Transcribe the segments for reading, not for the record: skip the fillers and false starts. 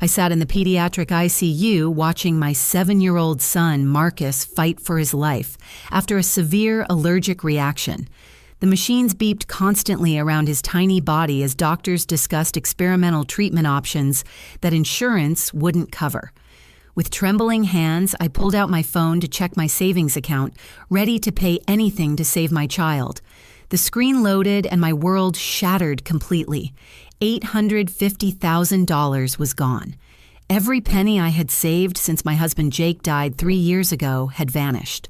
I sat in the pediatric ICU watching my 7-year-old son, Marcus, fight for his life after a severe allergic reaction. The machines beeped constantly around his tiny body as doctors discussed experimental treatment options that insurance wouldn't cover. With trembling hands, I pulled out my phone to check my savings account, ready to pay anything to save my child. The screen loaded and my world shattered completely. $850,000 was gone. Every penny I had saved since my husband Jake died 3 years ago had vanished.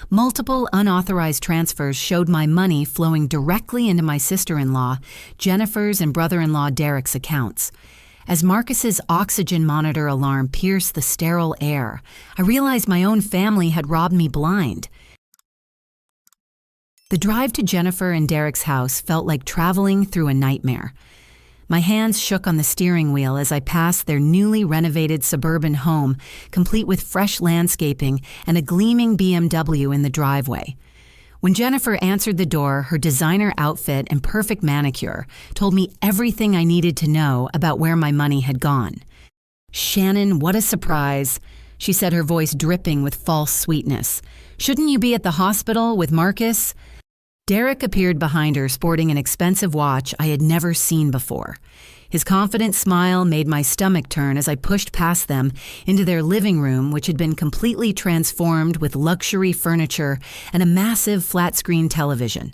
Multiple unauthorized transfers showed my money flowing directly into my sister-in-law, Jennifer's, and brother-in-law Derek's accounts. As Marcus's oxygen monitor alarm pierced the sterile air, I realized my own family had robbed me blind. The drive to Jennifer and Derek's house felt like traveling through a nightmare. My hands shook on the steering wheel as I passed their newly renovated suburban home, complete with fresh landscaping and a gleaming BMW in the driveway. When Jennifer answered the door, her designer outfit and perfect manicure told me everything I needed to know about where my money had gone. "Shannon, what a surprise," she said, her voice dripping with false sweetness. "Shouldn't you be at the hospital with Marcus?" Derek appeared behind her, sporting an expensive watch I had never seen before. His confident smile made my stomach turn as I pushed past them into their living room, which had been completely transformed with luxury furniture and a massive flat-screen television.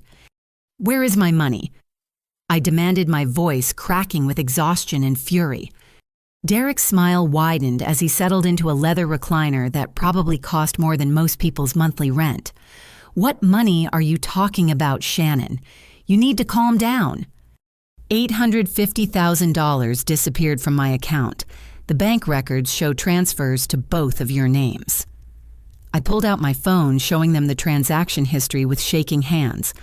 "Where is my money?" I demanded, my voice cracking with exhaustion and fury. Derek's smile widened as he settled into a leather recliner that probably cost more than most people's monthly rent. "What money are you talking about, Shannon? You need to calm down." $850,000 disappeared from my account. The bank records show transfers to both of your names. I pulled out my phone, showing them the transaction history with shaking hands.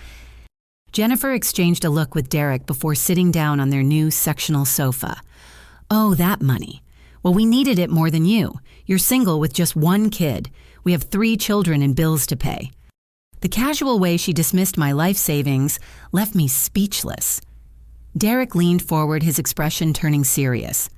Jennifer exchanged a look with Derek before sitting down on their new sectional sofa. "Oh, that money. Well, we needed it more than you. You're single with just one kid. We have 3 children and bills to pay." The casual way she dismissed my life savings left me speechless. Derek leaned forward, his expression turning serious.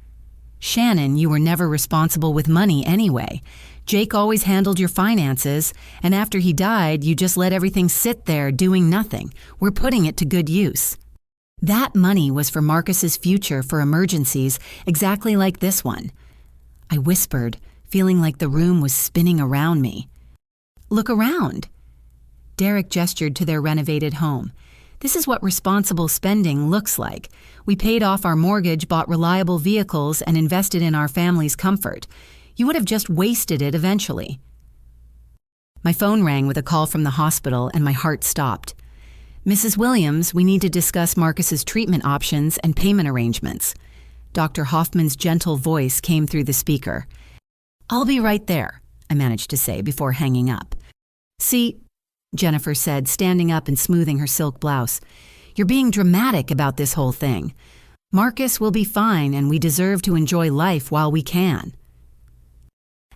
"Shannon, you were never responsible with money anyway. Jake always handled your finances, and after he died, you just let everything sit there doing nothing. We're putting it to good use." That money was for Marcus's future, for emergencies exactly like this one. I whispered, feeling like the room was spinning around me. "Look around." Derek gestured to their renovated home. "This is what responsible spending looks like. We paid off our mortgage, bought reliable vehicles, and invested in our family's comfort. You would have just wasted it eventually." My phone rang with a call from the hospital, and my heart stopped. "Mrs. Williams, we need to discuss Marcus's treatment options and payment arrangements." Dr. Hoffman's gentle voice came through the speaker. "I'll be right there," I managed to say before hanging up. "See," Jennifer said, standing up and smoothing her silk blouse, "you're being dramatic about this whole thing. Marcus will be fine, and we deserve to enjoy life while we can."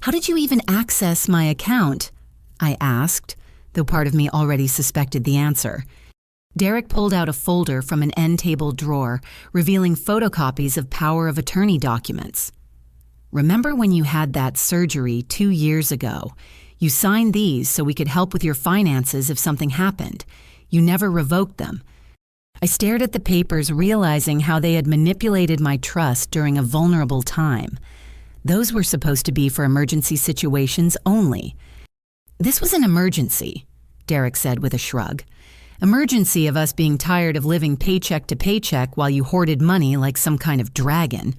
"How did you even access my account?" I asked, though part of me already suspected the answer. Derek pulled out a folder from an end-table drawer, revealing photocopies of power of attorney documents. "Remember when you had that surgery 2 years ago? You signed these so we could help with your finances if something happened. You never revoked them." I stared at the papers, realizing how they had manipulated my trust during a vulnerable time. Those were supposed to be for emergency situations only. "This was an emergency," Derek said with a shrug. "Emergency of us being tired of living paycheck to paycheck while you hoarded money like some kind of dragon."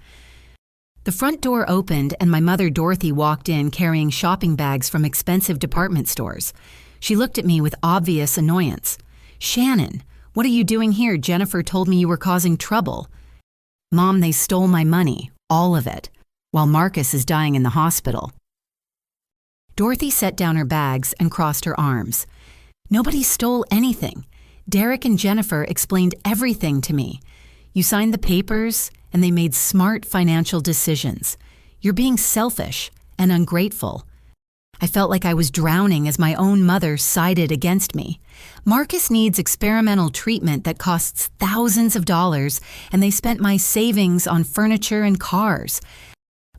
The front door opened and my mother Dorothy walked in carrying shopping bags from expensive department stores. She looked at me with obvious annoyance. "Shannon, what are you doing here? Jennifer told me you were causing trouble." "Mom, they stole my money, all of it, while Marcus is dying in the hospital." Dorothy set down her bags and crossed her arms. "Nobody stole anything. Derek and Jennifer explained everything to me. You signed the papers, and they made smart financial decisions. You're being selfish and ungrateful." I felt like I was drowning as my own mother sided against me. Marcus needs experimental treatment that costs thousands of dollars, and they spent my savings on furniture and cars.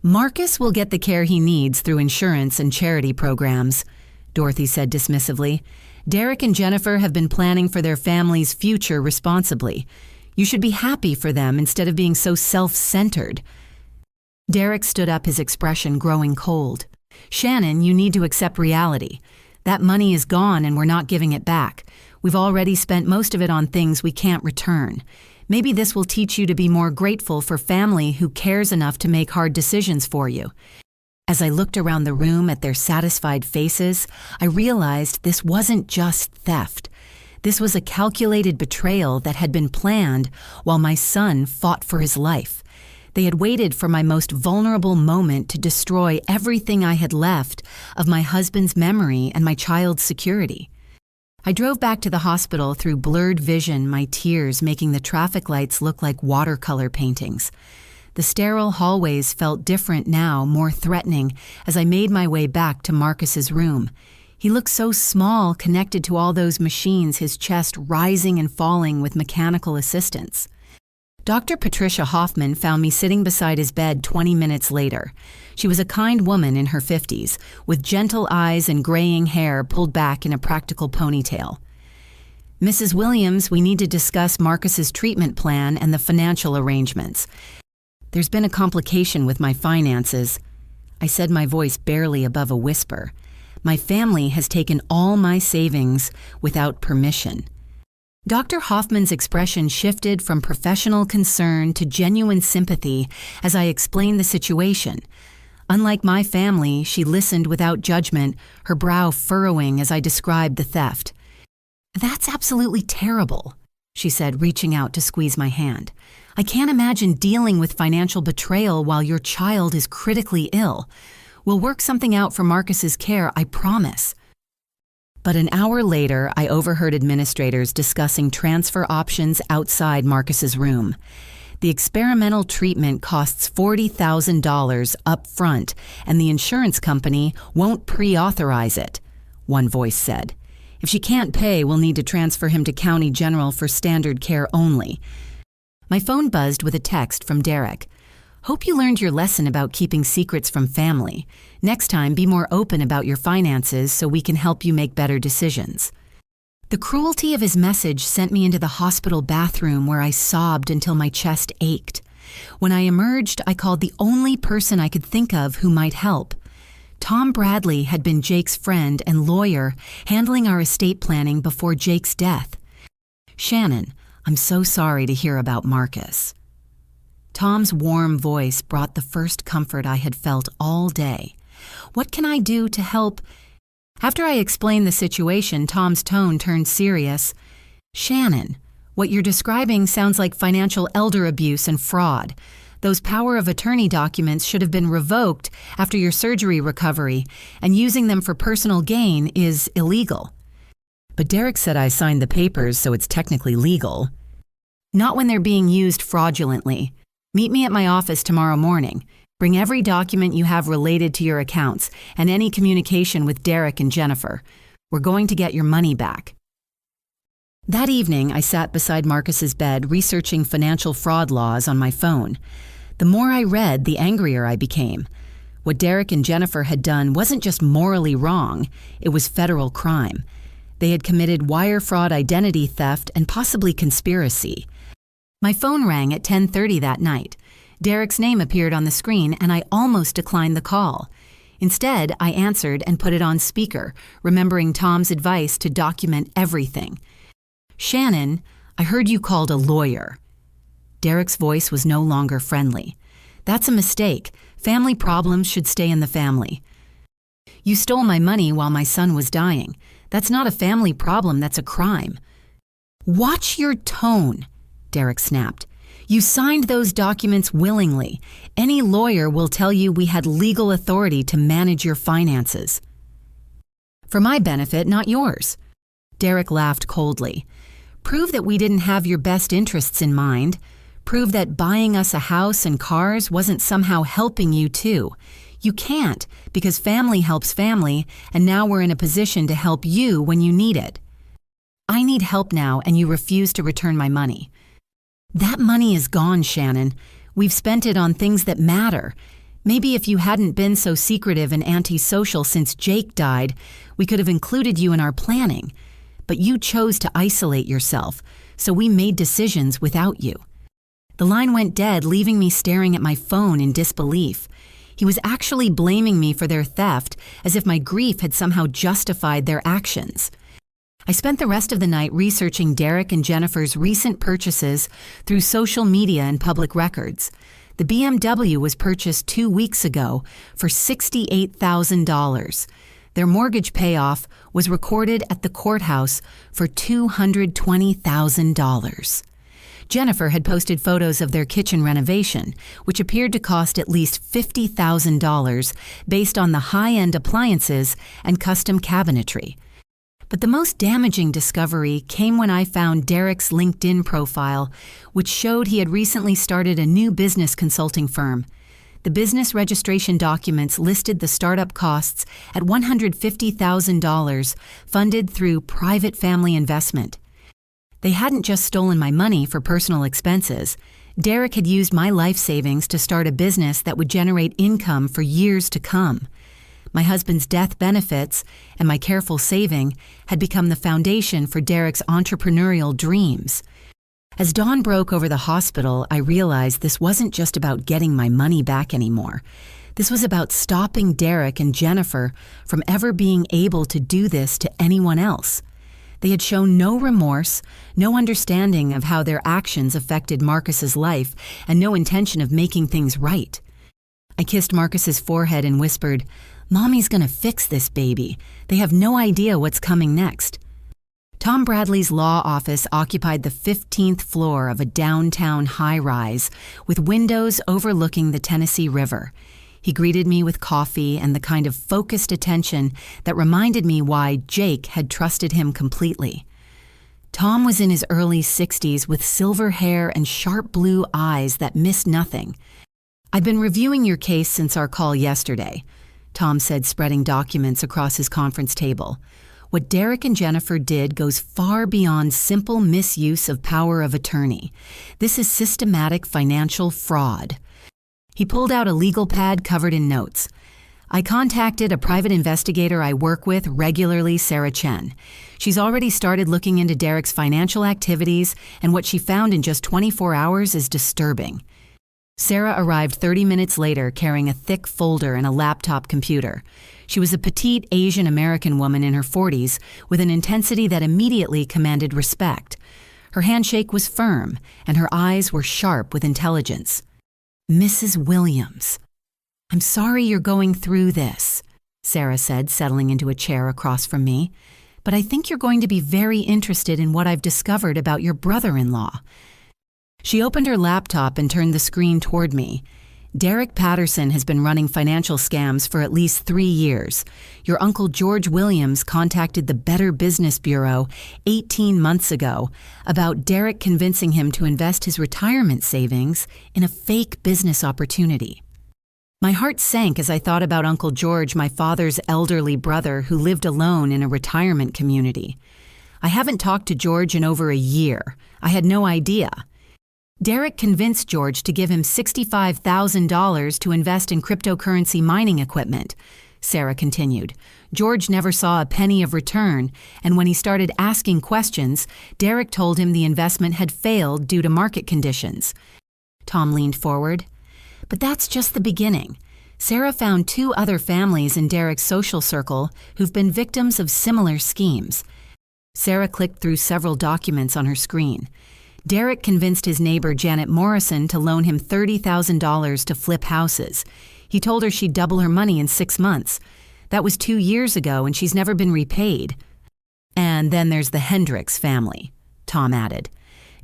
Marcus will get the care he needs through insurance and charity programs, Dorothy said dismissively. Derek and Jennifer have been planning for their family's future responsibly. You should be happy for them instead of being so self-centered. Derek stood up, his expression growing cold. Shannon, you need to accept reality. That money is gone and we're not giving it back. We've already spent most of it on things we can't return. Maybe this will teach you to be more grateful for family who cares enough to make hard decisions for you. As I looked around the room at their satisfied faces, I realized this wasn't just theft. This was a calculated betrayal that had been planned while my son fought for his life. They had waited for my most vulnerable moment to destroy everything I had left of my husband's memory and my child's security. I drove back to the hospital through blurred vision, my tears making the traffic lights look like watercolor paintings. The sterile hallways felt different now, more threatening, as I made my way back to Marcus's room. He looked so small connected to all those machines, his chest rising and falling with mechanical assistance. Dr. Patricia Hoffman found me sitting beside his bed 20 minutes later. She was a kind woman in her 50s, with gentle eyes and graying hair pulled back in a practical ponytail. Mrs. Williams, we need to discuss Marcus's treatment plan and the financial arrangements. There's been a complication with my finances. I said, my voice barely above a whisper. My family has taken all my savings without permission. Dr. Hoffman's expression shifted from professional concern to genuine sympathy as I explained the situation. Unlike my family, she listened without judgment, her brow furrowing as I described the theft. That's absolutely terrible, she said, reaching out to squeeze my hand. I can't imagine dealing with financial betrayal while your child is critically ill. We'll work something out for Marcus's care, I promise. But an hour later, I overheard administrators discussing transfer options outside Marcus's room. The experimental treatment costs $40,000 up front, and the insurance company won't pre-authorize it, one voice said. If she can't pay, we'll need to transfer him to County General for standard care only. My phone buzzed with a text from Derek. Hope you learned your lesson about keeping secrets from family. Next time, be more open about your finances so we can help you make better decisions. The cruelty of his message sent me into the hospital bathroom where I sobbed until my chest ached. When I emerged, I called the only person I could think of who might help. Tom Bradley had been Jake's friend and lawyer, handling our estate planning before Jake's death. Shannon, I'm so sorry to hear about Marcus. Tom's warm voice brought the first comfort I had felt all day. What can I do to help? After I explained the situation, Tom's tone turned serious. Shannon, what you're describing sounds like financial elder abuse and fraud. Those power of attorney documents should have been revoked after your surgery recovery, and using them for personal gain is illegal. But Derek said I signed the papers, so it's technically legal. Not when they're being used fraudulently. Meet me at my office tomorrow morning. Bring every document you have related to your accounts and any communication with Derek and Jennifer. We're going to get your money back. That evening, I sat beside Marcus's bed researching financial fraud laws on my phone. The more I read, the angrier I became. What Derek and Jennifer had done wasn't just morally wrong, it was federal crime. They had committed wire fraud, identity theft, and possibly conspiracy. My phone rang at 10:30 that night. Derek's name appeared on the screen, and I almost declined the call. Instead, I answered and put it on speaker, remembering Tom's advice to document everything. Shannon, I heard you called a lawyer. Derek's voice was no longer friendly. That's a mistake. Family problems should stay in the family. You stole my money while my son was dying. That's not a family problem, that's a crime. Watch your tone, Derek snapped. You signed those documents willingly. Any lawyer will tell you we had legal authority to manage your finances. For my benefit, not yours. Derek laughed coldly. Prove that we didn't have your best interests in mind. Prove that buying us a house and cars wasn't somehow helping you too. You can't, because family helps family, and now we're in a position to help you when you need it. I need help now, and you refuse to return my money. That money is gone, Shannon. We've spent it on things that matter. Maybe if you hadn't been so secretive and antisocial since Jake died, we could have included you in our planning. But you chose to isolate yourself, so we made decisions without you." The line went dead, leaving me staring at my phone in disbelief. He was actually blaming me for their theft, as if my grief had somehow justified their actions. I spent the rest of the night researching Derek and Jennifer's recent purchases through social media and public records. The BMW was purchased 2 weeks ago for $68,000. Their mortgage payoff was recorded at the courthouse for $220,000. Jennifer had posted photos of their kitchen renovation, which appeared to cost at least $50,000 based on the high-end appliances and custom cabinetry. But the most damaging discovery came when I found Derek's LinkedIn profile, which showed he had recently started a new business consulting firm. The business registration documents listed the startup costs at $150,000, funded through private family investment. They hadn't just stolen my money for personal expenses. Derek had used my life savings to start a business that would generate income for years to come. My husband's death benefits and my careful saving had become the foundation for Derek's entrepreneurial dreams. As dawn broke over the hospital, I realized this wasn't just about getting my money back anymore. This was about stopping Derek and Jennifer from ever being able to do this to anyone else. They had shown no remorse, no understanding of how their actions affected Marcus's life, and no intention of making things right. I kissed Marcus's forehead and whispered, "Mommy's gonna fix this baby. They have no idea what's coming next." Tom Bradley's law office occupied the 15th floor of a downtown high-rise with windows overlooking the Tennessee River. He greeted me with coffee and the kind of focused attention that reminded me why Jake had trusted him completely. Tom was in his early 60s with silver hair and sharp blue eyes that missed nothing. "I've been reviewing your case since our call yesterday," Tom said, spreading documents across his conference table. "What Derek and Jennifer did goes far beyond simple misuse of power of attorney. This is systematic financial fraud." He pulled out a legal pad covered in notes. "I contacted a private investigator I work with regularly, Sarah Chen. She's already started looking into Derek's financial activities, and what she found in just 24 hours is disturbing." Sarah arrived 30 minutes later carrying a thick folder and a laptop computer. She was a petite Asian American woman in her 40s with an intensity that immediately commanded respect. Her handshake was firm, and her eyes were sharp with intelligence. "Mrs. Williams, I'm sorry you're going through this," Sarah said, settling into a chair across from me. "But I think you're going to be very interested in what I've discovered about your brother-in-law." She opened her laptop and turned the screen toward me. "Derek Patterson has been running financial scams for at least 3 years. Your uncle George Williams contacted the Better Business Bureau 18 months ago about Derek convincing him to invest his retirement savings in a fake business opportunity." My heart sank as I thought about Uncle George, my father's elderly brother who lived alone in a retirement community. I haven't talked to George in over a year. I had no idea. Derek convinced George to give him $65,000 to invest in cryptocurrency mining equipment, Sarah continued. George never saw a penny of return, and when he started asking questions, Derek told him the investment had failed due to market conditions. Tom leaned forward. "But that's just the beginning. Sarah found 2 other families in Derek's social circle who've been victims of similar schemes." Sarah clicked through several documents on her screen. Derek convinced his neighbor Janet Morrison to loan him $30,000 to flip houses. He told her she'd double her money in 6 months. That was 2 years ago, and she's never been repaid. "And then there's the Hendricks family," Tom added.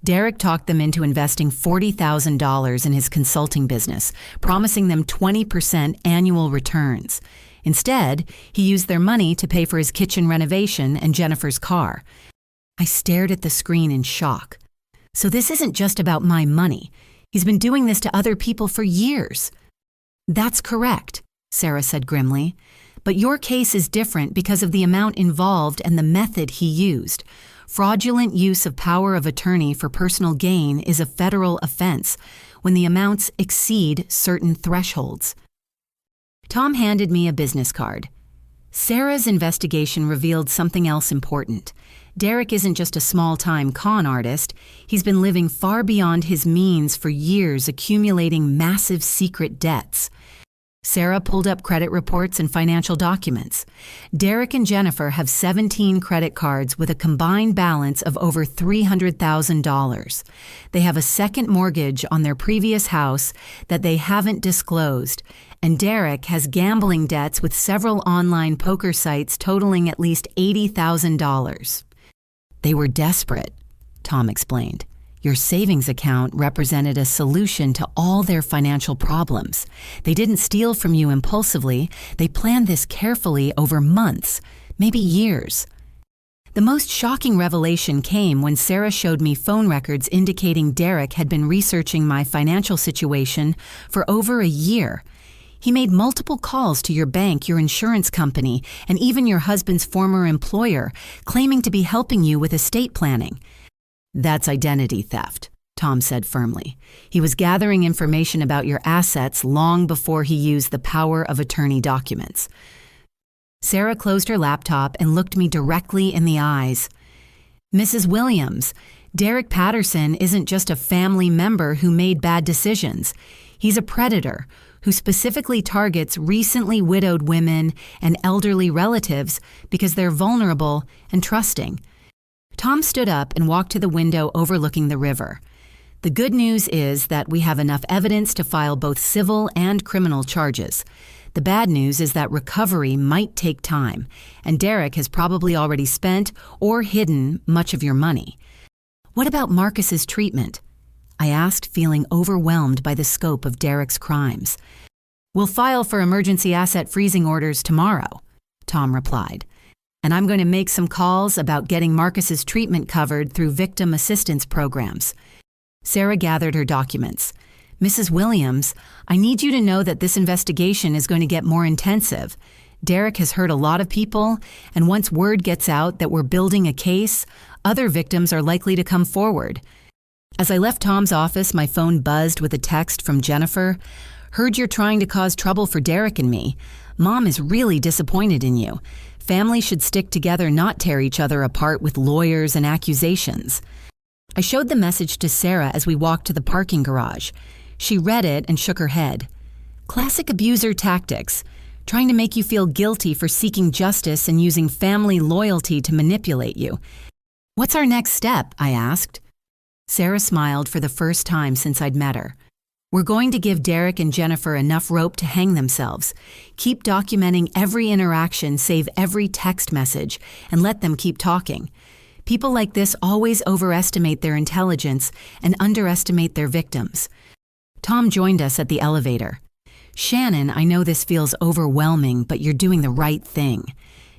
Derek talked them into investing $40,000 in his consulting business, promising them 20% annual returns. Instead, he used their money to pay for his kitchen renovation and Jennifer's car. I stared at the screen in shock. "So this isn't just about my money. He's been doing this to other people for years." "That's correct," Sarah said grimly. "But your case is different because of the amount involved and the method he used. Fraudulent use of power of attorney for personal gain is a federal offense when the amounts exceed certain thresholds." Tom handed me a business card. Sarah's investigation revealed something else important. Derek isn't just a small-time con artist. He's been living far beyond his means for years, accumulating massive secret debts. Sarah pulled up credit reports and financial documents. Derek and Jennifer have 17 credit cards with a combined balance of over $300,000. They have a second mortgage on their previous house that they haven't disclosed, and Derek has gambling debts with several online poker sites totaling at least $80,000. They were desperate, Tom explained. Your savings account represented a solution to all their financial problems. They didn't steal from you impulsively. They planned this carefully over months, maybe years. The most shocking revelation came when Sarah showed me phone records indicating Derek had been researching my financial situation for over a year. He made multiple calls to your bank, your insurance company, and even your husband's former employer, claiming to be helping you with estate planning. That's identity theft, Tom said firmly. He was gathering information about your assets long before he used the power of attorney documents. Sarah closed her laptop and looked me directly in the eyes. Mrs. Williams, Derek Patterson isn't just a family member who made bad decisions. He's a predator who specifically targets recently widowed women and elderly relatives because they're vulnerable and trusting. Tom stood up and walked to the window overlooking the river. The good news is that we have enough evidence to file both civil and criminal charges. The bad news is that recovery might take time, and Derek has probably already spent or hidden much of your money. What about Marcus's treatment? I asked, feeling overwhelmed by the scope of Derek's crimes. We'll file for emergency asset freezing orders tomorrow, Tom replied. And I'm going to make some calls about getting Marcus's treatment covered through victim assistance programs. Sarah gathered her documents. Mrs. Williams, I need you to know that this investigation is going to get more intensive. Derek has hurt a lot of people, and once word gets out that we're building a case, other victims are likely to come forward. As I left Tom's office, my phone buzzed with a text from Jennifer. Heard you're trying to cause trouble for Derek and me. Mom is really disappointed in you. Families should stick together, not tear each other apart with lawyers and accusations. I showed the message to Sarah as we walked to the parking garage. She read it and shook her head. Classic abuser tactics, trying to make you feel guilty for seeking justice and using family loyalty to manipulate you. What's our next step? I asked. Sarah smiled for the first time since I'd met her. We're going to give Derek and Jennifer enough rope to hang themselves. Keep documenting every interaction, save every text message, and let them keep talking. People like this always overestimate their intelligence and underestimate their victims. Tom joined us at the elevator. Shannon, I know this feels overwhelming, but you're doing the right thing.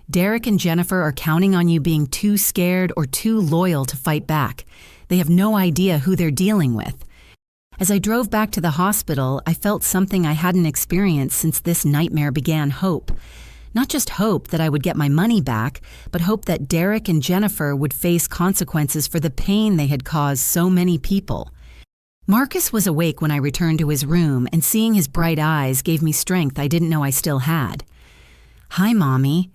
Derek and Jennifer are counting on you being too scared or too loyal to fight back. They have no idea who they're dealing with. As I drove back to the hospital, I felt something I hadn't experienced since this nightmare began: hope. Not just hope that I would get my money back, but hope that Derek and Jennifer would face consequences for the pain they had caused so many people. Marcus was awake when I returned to his room, and seeing his bright eyes gave me strength I didn't know I still had. "Hi, Mommy,"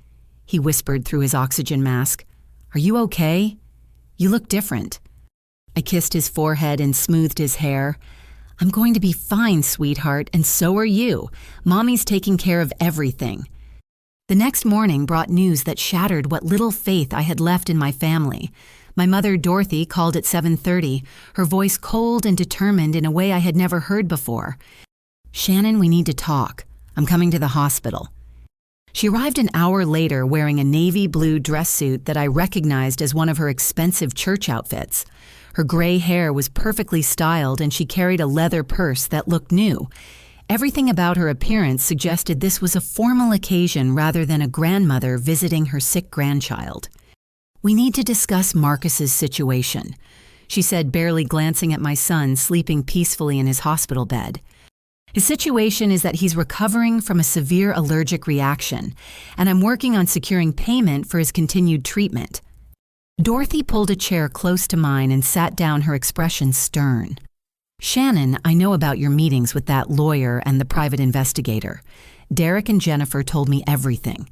he whispered through his oxygen mask. "Are you okay? You look different." I kissed his forehead and smoothed his hair. "I'm going to be fine, sweetheart, and so are you. Mommy's taking care of everything." The next morning brought news that shattered what little faith I had left in my family. My mother, Dorothy, called at 7:30, her voice cold and determined in a way I had never heard before. "Shannon, we need to talk. I'm coming to the hospital." She arrived an hour later wearing a navy blue dress suit that I recognized as one of her expensive church outfits. Her gray hair was perfectly styled, and she carried a leather purse that looked new. Everything about her appearance suggested this was a formal occasion rather than a grandmother visiting her sick grandchild. "We need to discuss Marcus's situation," she said, barely glancing at my son sleeping peacefully in his hospital bed. "His situation is that he's recovering from a severe allergic reaction, and I'm working on securing payment for his continued treatment." Dorothy pulled a chair close to mine and sat down, her expression stern. Shannon, I know about your meetings with that lawyer and the private investigator. Derek and Jennifer told me everything.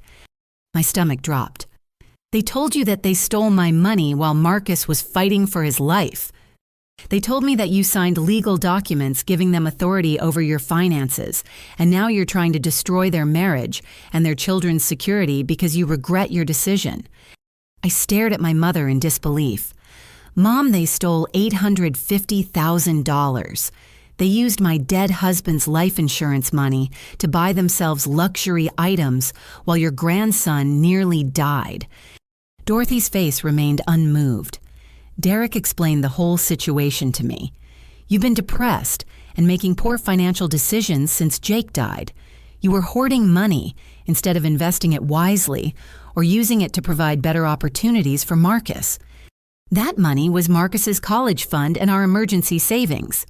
My stomach dropped. They told you that they stole my money while Marcus was fighting for his life. They told me that you signed legal documents giving them authority over your finances, and now you're trying to destroy their marriage and their children's security because you regret your decision. I stared at my mother in disbelief. Mom, they stole $850,000. They used my dead husband's life insurance money to buy themselves luxury items while your grandson nearly died. Dorothy's face remained unmoved. Derek explained the whole situation to me. You've been depressed and making poor financial decisions since Jake died. You were hoarding money instead of investing it wisely or using it to provide better opportunities for Marcus. That money was Marcus's college fund and our emergency savings.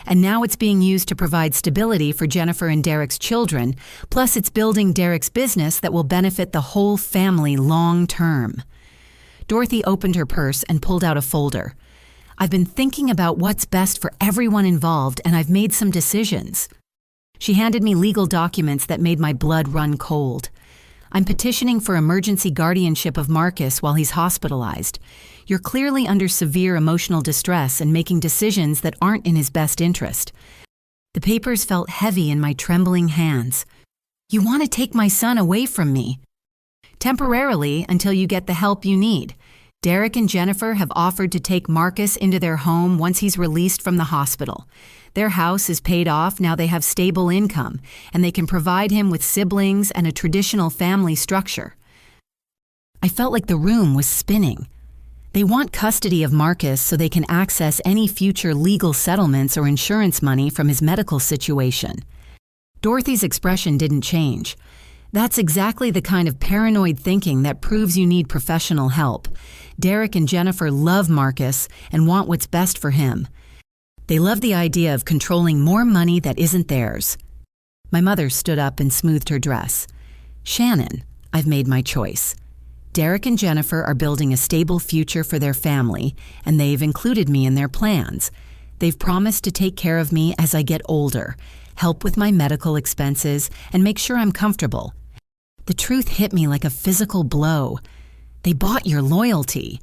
And now it's being used to provide stability for Jennifer and Derek's children, plus it's building Derek's business that will benefit the whole family long term. Dorothy opened her purse and pulled out a folder. I've been thinking about what's best for everyone involved, and I've made some decisions. She handed me legal documents that made my blood run cold. I'm petitioning for emergency guardianship of Marcus while he's hospitalized. You're clearly under severe emotional distress and making decisions that aren't in his best interest. The papers felt heavy in my trembling hands. You want to take my son away from me? Temporarily, until you get the help you need. Derek and Jennifer have offered to take Marcus into their home once he's released from the hospital. Their house is paid off, now they have stable income, and they can provide him with siblings and a traditional family structure. I felt like the room was spinning. They want custody of Marcus so they can access any future legal settlements or insurance money from his medical situation. Dorothy's expression didn't change. That's exactly the kind of paranoid thinking that proves you need professional help. Derek and Jennifer love Marcus and want what's best for him. They love the idea of controlling more money that isn't theirs. My mother stood up and smoothed her dress. Shannon, I've made my choice. Derek and Jennifer are building a stable future for their family, and they've included me in their plans. They've promised to take care of me as I get older, help with my medical expenses, and make sure I'm comfortable. The truth hit me like a physical blow. They bought your loyalty.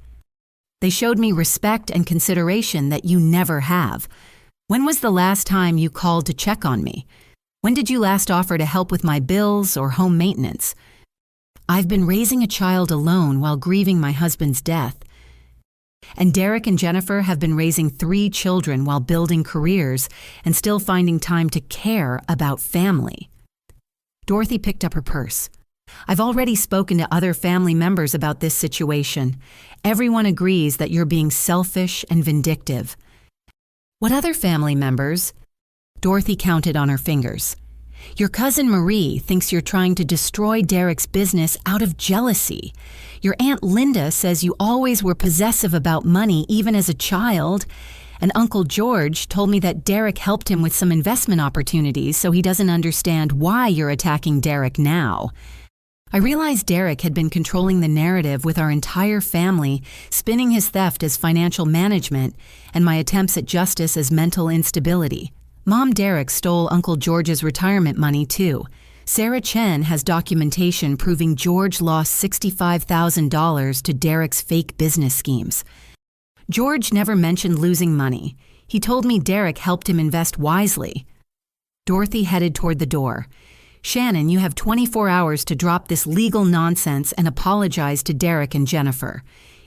They showed me respect and consideration that you never have. When was the last time you called to check on me? When did you last offer to help with my bills or home maintenance? I've been raising a child alone while grieving my husband's death. And Derek and Jennifer have been raising 3 children while building careers and still finding time to care about family. Dorothy picked up her purse. I've already spoken to other family members about this situation. Everyone agrees that you're being selfish and vindictive. What other family members? Dorothy counted on her fingers. Your cousin Marie thinks you're trying to destroy Derek's business out of jealousy. Your Aunt Linda says you always were possessive about money even as a child. And Uncle George told me that Derek helped him with some investment opportunities, so he doesn't understand why you're attacking Derek now. I realized Derek had been controlling the narrative with our entire family, spinning his theft as financial management and my attempts at justice as mental instability. Mom Derek stole Uncle George's retirement money too. Sarah Chen has documentation proving George lost $65,000 to Derek's fake business schemes. George never mentioned losing money. He told me Derek helped him invest wisely. Dorothy headed toward the door. Shannon, you have 24 hours to drop this legal nonsense and apologize to Derek and Jennifer.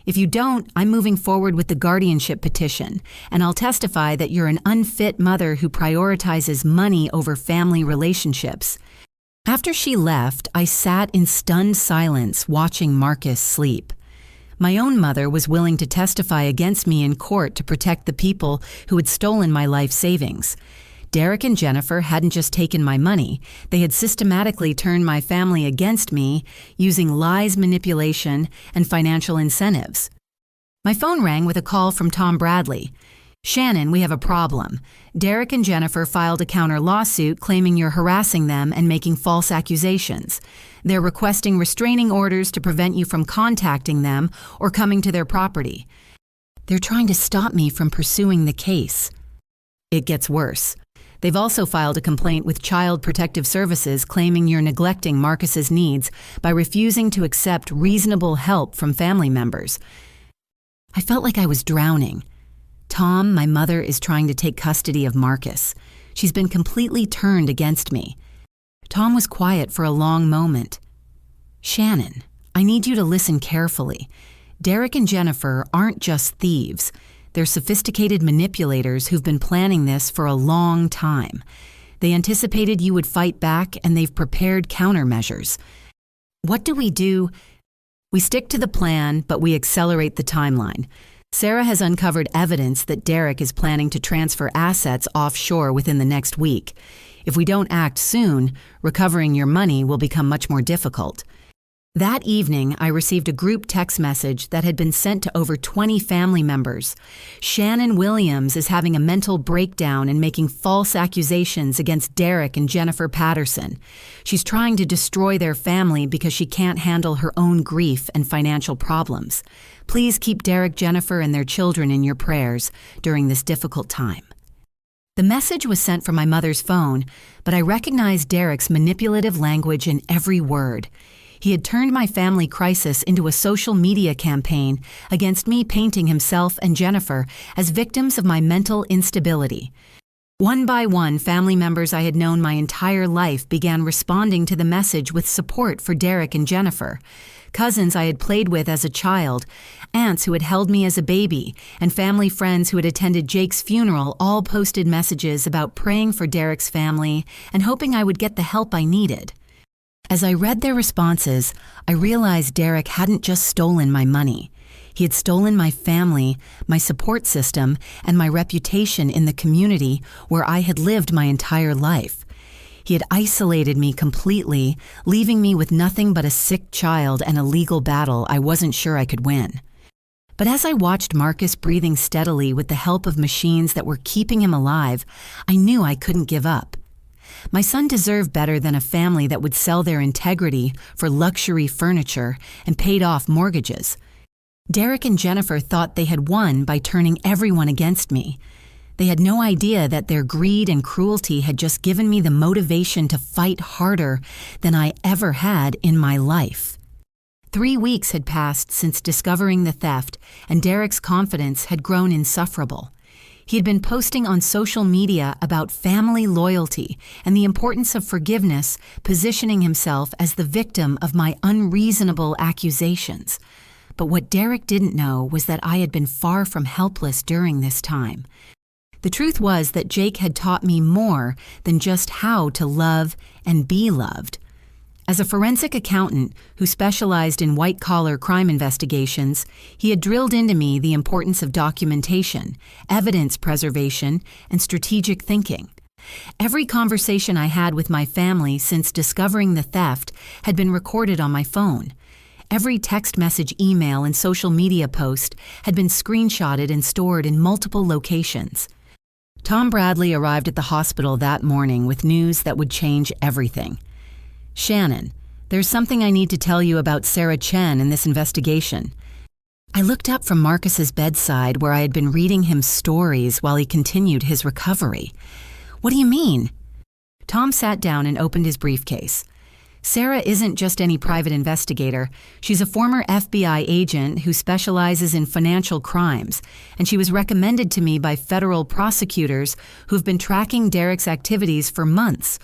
If you don't, I'm moving forward with the guardianship petition, and I'll testify that you're an unfit mother who prioritizes money over family relationships. After she left, I sat in stunned silence watching Marcus sleep. My own mother was willing to testify against me in court to protect the people who had stolen my life savings. Derek and Jennifer hadn't just taken my money, they had systematically turned my family against me using lies, manipulation, and financial incentives. My phone rang with a call from Tom Bradley. Shannon, we have a problem. Derek and Jennifer filed a counter lawsuit claiming you're harassing them and making false accusations. They're requesting restraining orders to prevent you from contacting them or coming to their property. They're trying to stop me from pursuing the case. It gets worse. They've also filed a complaint with Child Protective Services claiming you're neglecting Marcus's needs by refusing to accept reasonable help from family members. I felt like I was drowning. Tom, my mother, is trying to take custody of Marcus. She's been completely turned against me. Tom was quiet for a long moment. Shannon, I need you to listen carefully. Derek and Jennifer aren't just thieves. They're sophisticated manipulators who've been planning this for a long time. They anticipated you would fight back, and they've prepared countermeasures. What do? We stick to the plan, but we accelerate the timeline. Sarah has uncovered evidence that Derek is planning to transfer assets offshore within the next week. If we don't act soon, recovering your money will become much more difficult. That evening, I received a group text message that had been sent to over 20 family members. Shannon Williams is having a mental breakdown and making false accusations against Derek and Jennifer Patterson. She's trying to destroy their family because she can't handle her own grief and financial problems. Please keep Derek, Jennifer, and their children in your prayers during this difficult time. The message was sent from my mother's phone, but I recognized Derek's manipulative language in every word. He had turned my family crisis into a social media campaign against me, painting himself and Jennifer as victims of my mental instability. One by one, family members I had known my entire life began responding to the message with support for Derek and Jennifer. Cousins I had played with as a child, aunts who had held me as a baby, and family friends who had attended Jake's funeral all posted messages about praying for Derek's family and hoping I would get the help I needed. As I read their responses, I realized Derek hadn't just stolen my money. He had stolen my family, my support system, and my reputation in the community where I had lived my entire life. He had isolated me completely, leaving me with nothing but a sick child and a legal battle I wasn't sure I could win. But as I watched Marcus breathing steadily with the help of machines that were keeping him alive, I knew I couldn't give up. My son deserved better than a family that would sell their integrity for luxury furniture and paid off mortgages. Derek and Jennifer thought they had won by turning everyone against me. They had no idea that their greed and cruelty had just given me the motivation to fight harder than I ever had in my life. 3 weeks had passed since discovering the theft, and Derek's confidence had grown insufferable. He had been posting on social media about family loyalty and the importance of forgiveness, positioning himself as the victim of my unreasonable accusations. But what Derek didn't know was that I had been far from helpless during this time. The truth was that Jake had taught me more than just how to love and be loved. As a forensic accountant who specialized in white-collar crime investigations, he had drilled into me the importance of documentation, evidence preservation, and strategic thinking. Every conversation I had with my family since discovering the theft had been recorded on my phone. Every text message, email, and social media post had been screenshotted and stored in multiple locations. Tom Bradley arrived at the hospital that morning with news that would change everything. Shannon, there's something I need to tell you about Sarah Chen in this investigation. I looked up from Marcus's bedside where I had been reading him stories while he continued his recovery. What do you mean? Tom sat down and opened his briefcase. Sarah isn't just any private investigator. She's a former FBI agent who specializes in financial crimes, and she was recommended to me by federal prosecutors who've been tracking Derek's activities for months.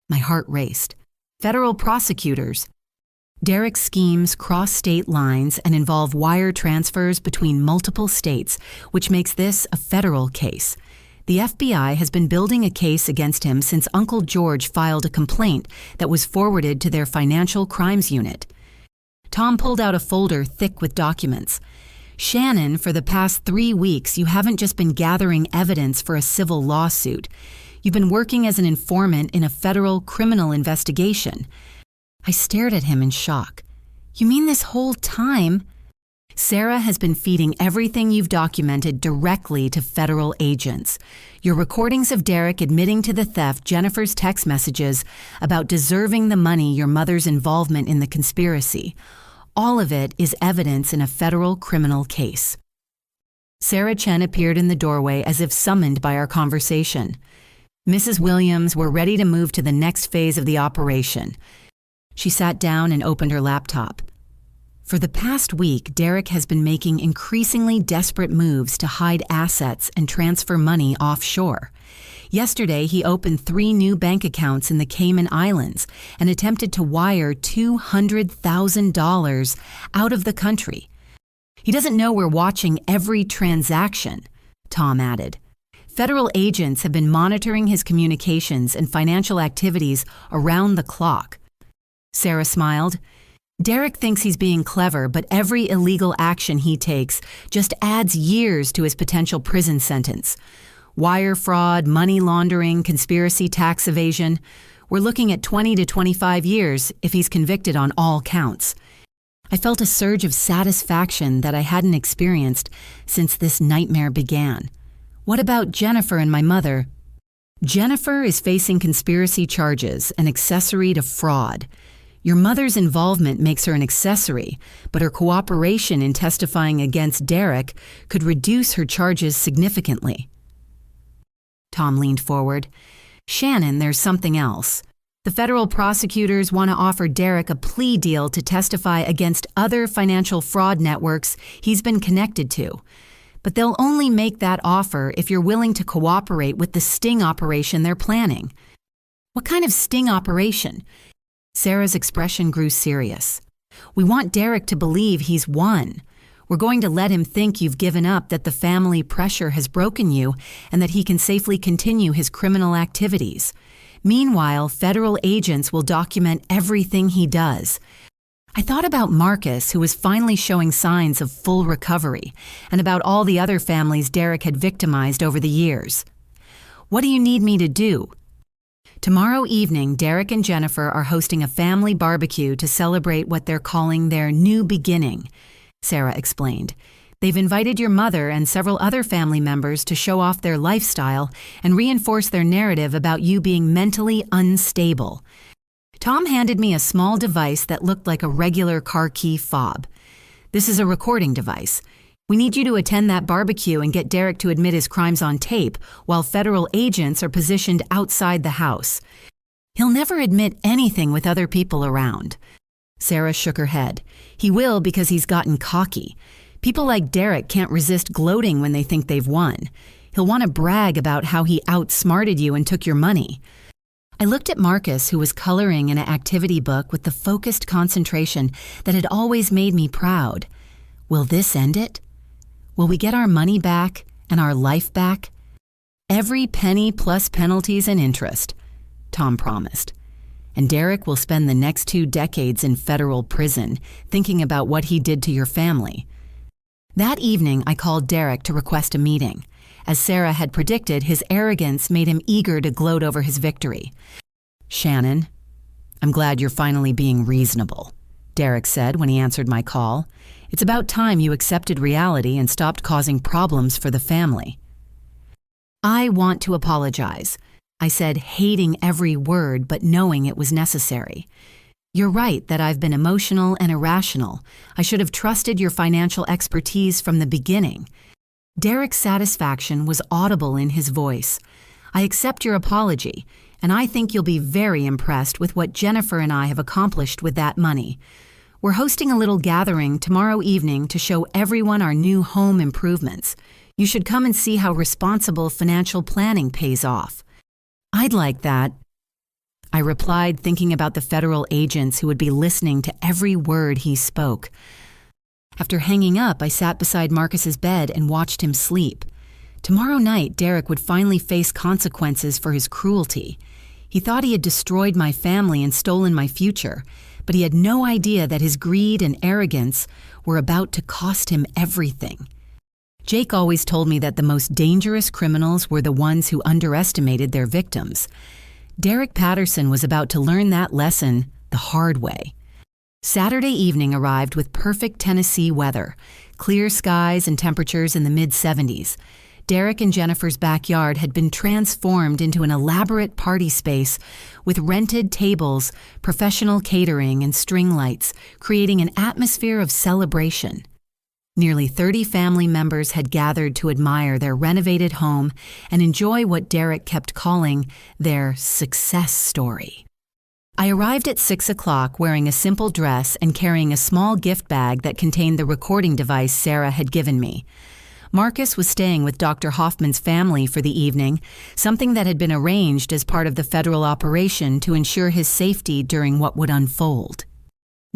My heart raced. Federal prosecutors. Derek's schemes cross state lines and involve wire transfers between multiple states, which makes this a federal case. The FBI has been building a case against him since Uncle George filed a complaint that was forwarded to their financial crimes unit. Tom pulled out a folder thick with documents. Shannon, for the past 3 weeks, you haven't just been gathering evidence for a civil lawsuit. You've been working as an informant in a federal criminal investigation. I stared at him in shock. You mean this whole time? Sarah has been feeding everything you've documented directly to federal agents. Your recordings of Derek admitting to the theft, Jennifer's text messages about deserving the money, your mother's involvement in the conspiracy. All of it is evidence in a federal criminal case. Sarah Chen appeared in the doorway as if summoned by our conversation. Mrs. Williams, we're ready to move to the next phase of the operation. She sat down and opened her laptop. For the past week, Derek has been making increasingly desperate moves to hide assets and transfer money offshore. Yesterday, he opened 3 new bank accounts in the Cayman Islands and attempted to wire $200,000 out of the country. He doesn't know we're watching every transaction, Tom added. Federal agents have been monitoring his communications and financial activities around the clock. Sarah smiled. Derek thinks he's being clever, but every illegal action he takes just adds years to his potential prison sentence. Wire fraud, money laundering, conspiracy, tax evasion. We're looking at 20 to 25 years if he's convicted on all counts. I felt a surge of satisfaction that I hadn't experienced since this nightmare began. What about Jennifer and my mother? Jennifer is facing conspiracy charges, an accessory to fraud. Your mother's involvement makes her an accessory, but her cooperation in testifying against Derek could reduce her charges significantly. Tom leaned forward. Shannon, there's something else. The federal prosecutors want to offer Derek a plea deal to testify against other financial fraud networks he's been connected to. But they'll only make that offer if you're willing to cooperate with the sting operation they're planning. What kind of sting operation? Sarah's expression grew serious. We want Derek to believe he's won. We're going to let him think you've given up, that the family pressure has broken you, and that he can safely continue his criminal activities. Meanwhile, federal agents will document everything he does. I thought about Marcus, who was finally showing signs of full recovery, and about all the other families Derek had victimized over the years. What do you need me to do? Tomorrow evening, Derek and Jennifer are hosting a family barbecue to celebrate what they're calling their new beginning, Sarah explained. They've invited your mother and several other family members to show off their lifestyle and reinforce their narrative about you being mentally unstable. Tom handed me a small device that looked like a regular car key fob. This is a recording device. We need you to attend that barbecue and get Derek to admit his crimes on tape while federal agents are positioned outside the house. He'll never admit anything with other people around. Sarah shook her head. He will because he's gotten cocky. People like Derek can't resist gloating when they think they've won. He'll want to brag about how he outsmarted you and took your money. I looked at Marcus, who was coloring in an activity book with the focused concentration that had always made me proud. Will this end it? Will we get our money back and our life back? Every penny plus penalties and interest, Tom promised. And Derek will spend the next 2 decades in federal prison thinking about what he did to your family. That evening, I called Derek to request a meeting. As Sarah had predicted, his arrogance made him eager to gloat over his victory. Shannon, I'm glad you're finally being reasonable, Derek said when he answered my call. It's about time you accepted reality and stopped causing problems for the family. I want to apologize, I said, hating every word but knowing it was necessary. You're right that I've been emotional and irrational. I should have trusted your financial expertise from the beginning. Derek's satisfaction was audible in his voice. I accept your apology, and I think you'll be very impressed with what Jennifer and I have accomplished with that money. We're hosting a little gathering tomorrow evening to show everyone our new home improvements. You should come and see how responsible financial planning pays off. I'd like that, I replied, thinking about the federal agents who would be listening to every word he spoke. After hanging up, I sat beside Marcus's bed and watched him sleep. Tomorrow night, Derek would finally face consequences for his cruelty. He thought he had destroyed my family and stolen my future, but he had no idea that his greed and arrogance were about to cost him everything. Jake always told me that the most dangerous criminals were the ones who underestimated their victims. Derek Patterson was about to learn that lesson the hard way. Saturday evening arrived with perfect Tennessee weather, clear skies and temperatures in the mid-70s. Derek and Jennifer's backyard had been transformed into an elaborate party space with rented tables, professional catering, and string lights, creating an atmosphere of celebration. Nearly 30 family members had gathered to admire their renovated home and enjoy what Derek kept calling their success story. I arrived at 6 o'clock wearing a simple dress and carrying a small gift bag that contained the recording device Sarah had given me. Marcus was staying with Dr. Hoffman's family for the evening, something that had been arranged as part of the federal operation to ensure his safety during what would unfold.